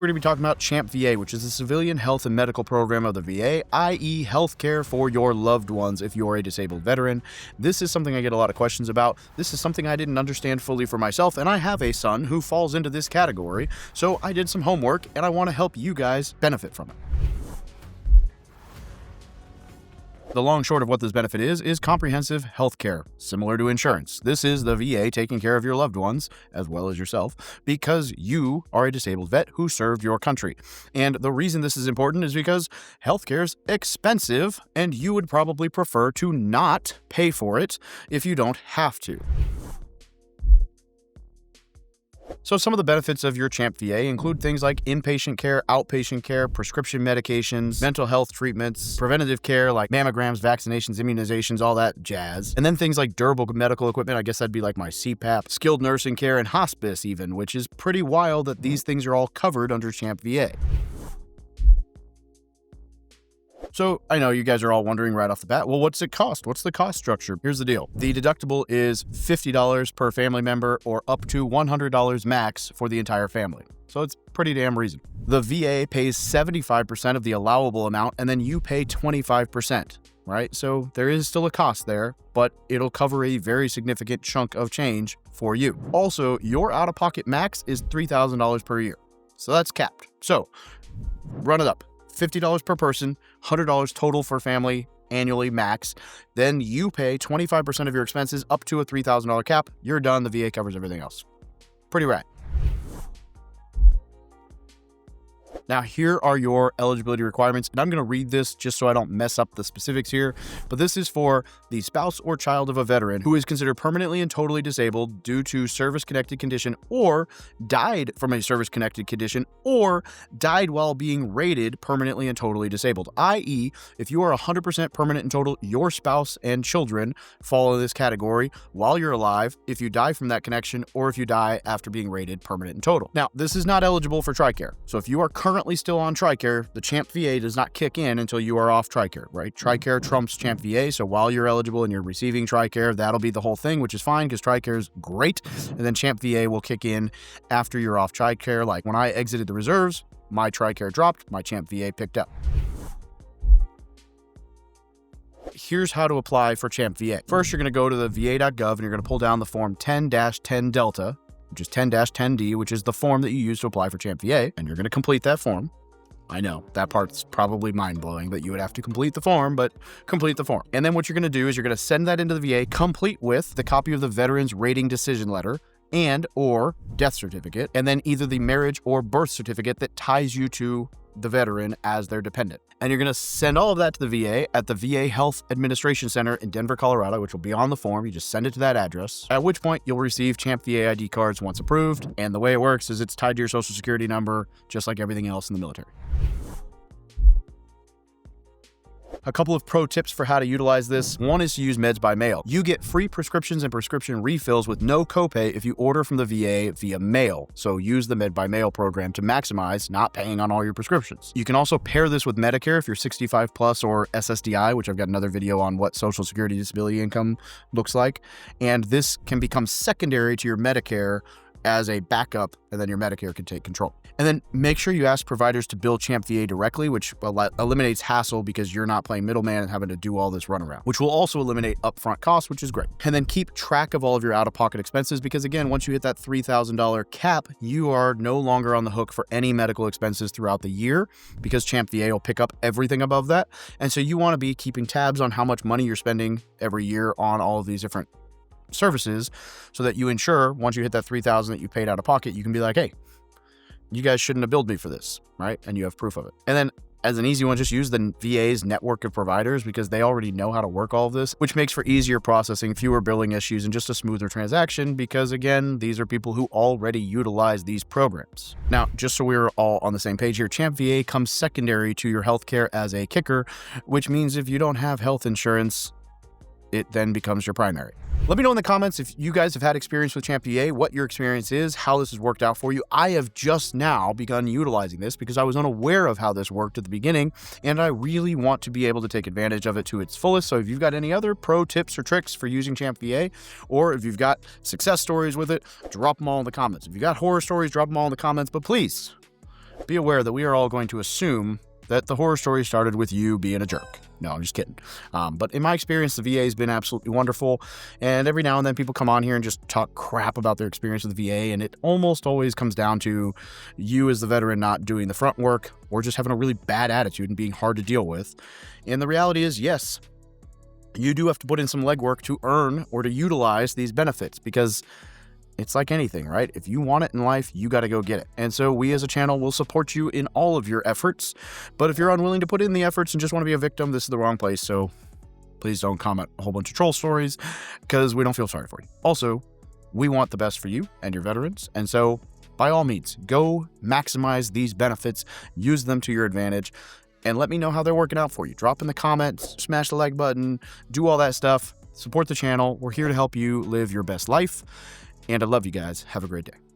We're going to be talking about CHAMPVA, which is the civilian health and medical program of the VA, i.e. healthcare for your loved ones if you're a disabled veteran. This is something I get a lot of questions about. This is something I didn't understand fully for myself, and I have a son who falls into this category, so I did some homework, and I want to help you guys benefit from it. The long short of what this benefit is comprehensive health care, similar to insurance. This is the VA taking care of your loved ones, as well as yourself, because you are a disabled vet who served your country. And the reason this is important is because healthcare is expensive, and you would probably prefer to not pay for it if you don't have to. So some of the benefits of your CHAMPVA include things like inpatient care, outpatient care, prescription medications, mental health treatments, preventative care like mammograms, vaccinations, immunizations, all that jazz. And then things like durable medical equipment, I guess that'd be like my CPAP, skilled nursing care, and hospice even, which is pretty wild that these things are all covered under CHAMPVA. So I know you guys are all wondering right off the bat, well, what's it cost? What's the cost structure? Here's the deal. The deductible is $50 per family member or up to $100 max for the entire family. So it's pretty damn reasonable. The VA pays 75% of the allowable amount, and then you pay 25%, right? So there is still a cost there, but it'll cover a very significant chunk of change for you. Also, your out-of-pocket max is $3,000 per year. So that's capped. So run it up. $50 per person, $100 total for family annually max. Then you pay 25% of your expenses up to a $3,000 cap. You're done. The VA covers everything else. Pretty rad. Now, here are your eligibility requirements, and I'm going to read this just so I don't mess up the specifics here, but this is for the spouse or child of a veteran who is considered permanently and totally disabled due to service-connected condition or died from a service-connected condition or died while being rated permanently and totally disabled, i.e., if you are 100% permanent and total, your spouse and children fall in this category while you're alive if you die from that connection or if you die after being rated permanent and total. Now, this is not eligible for TRICARE, so if you are currently still on TRICARE, the CHAMPVA does not kick in until you are off TRICARE, right? TRICARE trumps CHAMPVA, so while you're eligible and you're receiving TRICARE, that'll be the whole thing, which is fine because TRICARE is great, and then CHAMPVA will kick in after you're off TRICARE. Like when I exited the reserves, my TRICARE dropped, my CHAMPVA picked up. Here's how to apply for CHAMPVA. First, you're going to go to the va.gov and you're going to pull down the form 10-10 Delta, which is 10-10D, which is the form that you use to apply for CHAMPVA, and you're going to complete that form. I know, that part's probably mind-blowing that you would have to complete the form, but complete the form. And then what you're going to do is you're going to send that into the VA, complete with the copy of the Veterans Rating Decision Letter and or death certificate, and then either the marriage or birth certificate that ties you to the veteran as their dependent. And you're going to send all of that to the VA at the VA Health Administration Center in Denver, Colorado, which will be on the form. You just send it to that address, at which point you'll receive CHAMPVA ID cards once approved. And the way it works is it's tied to your social security number, just like everything else in the military. A couple of pro tips for how to utilize this. One is to use meds by mail. You get free prescriptions and prescription refills with no copay if you order from the VA via mail. So use the med by mail program to maximize not paying on all your prescriptions. You can also pair this with Medicare if you're 65 plus or SSDI, which I've got another video on what Social Security disability income looks like. And this can become secondary to your Medicare as a backup, and then your Medicare can take control. And then make sure you ask providers to bill CHAMPVA directly, which eliminates hassle because you're not playing middleman and having to do all this runaround, which will also eliminate upfront costs, which is great. And then keep track of all of your out-of-pocket expenses because, again, once you hit that $3,000 cap, you are no longer on the hook for any medical expenses throughout the year because CHAMPVA will pick up everything above that. And so you want to be keeping tabs on how much money you're spending every year on all of these different services so that you ensure once you hit that $3,000 that you paid out of pocket, you can be like, hey, you guys shouldn't have billed me for this, right? And you have proof of it. And then as an easy one, just use the VA's network of providers because they already know how to work all of this, which makes for easier processing, fewer billing issues, and just a smoother transaction because, again, these are people who already utilize these programs. Now, just so we're all on the same page here, CHAMPVA comes secondary to your healthcare as a kicker, which means if you don't have health insurance, it then becomes your primary. Let me know in the comments if you guys have had experience with CHAMPVA, what your experience is, how this has worked out for you. I have just now begun utilizing this because I was unaware of how this worked at the beginning, and I really want to be able to take advantage of it to its fullest. So if you've got any other pro tips or tricks for using CHAMPVA, or if you've got success stories with it, drop them all in the comments. If you've got horror stories, drop them all in the comments, but please, be aware that we are all going to assume that the horror story started with you being a jerk. No, I'm just kidding. But in my experience, the VA has been absolutely wonderful. And every now and then people come on here and just talk crap about their experience with the VA. And it almost always comes down to you as the veteran not doing the front work or just having a really bad attitude and being hard to deal with. And the reality is, yes, you do have to put in some legwork to earn or to utilize these benefits, because it's like anything, right? If you want it in life, you got to go get it. And so we as a channel will support you in all of your efforts. But if you're unwilling to put in the efforts and just want to be a victim, this is the wrong place. So please don't comment a whole bunch of troll stories, because we don't feel sorry for you. Also, we want the best for you and your veterans. And so by all means, go maximize these benefits, use them to your advantage, and let me know how they're working out for you. Drop in the comments, smash the like button, do all that stuff. Support the channel. We're here to help you live your best life. And I love you guys. Have a great day.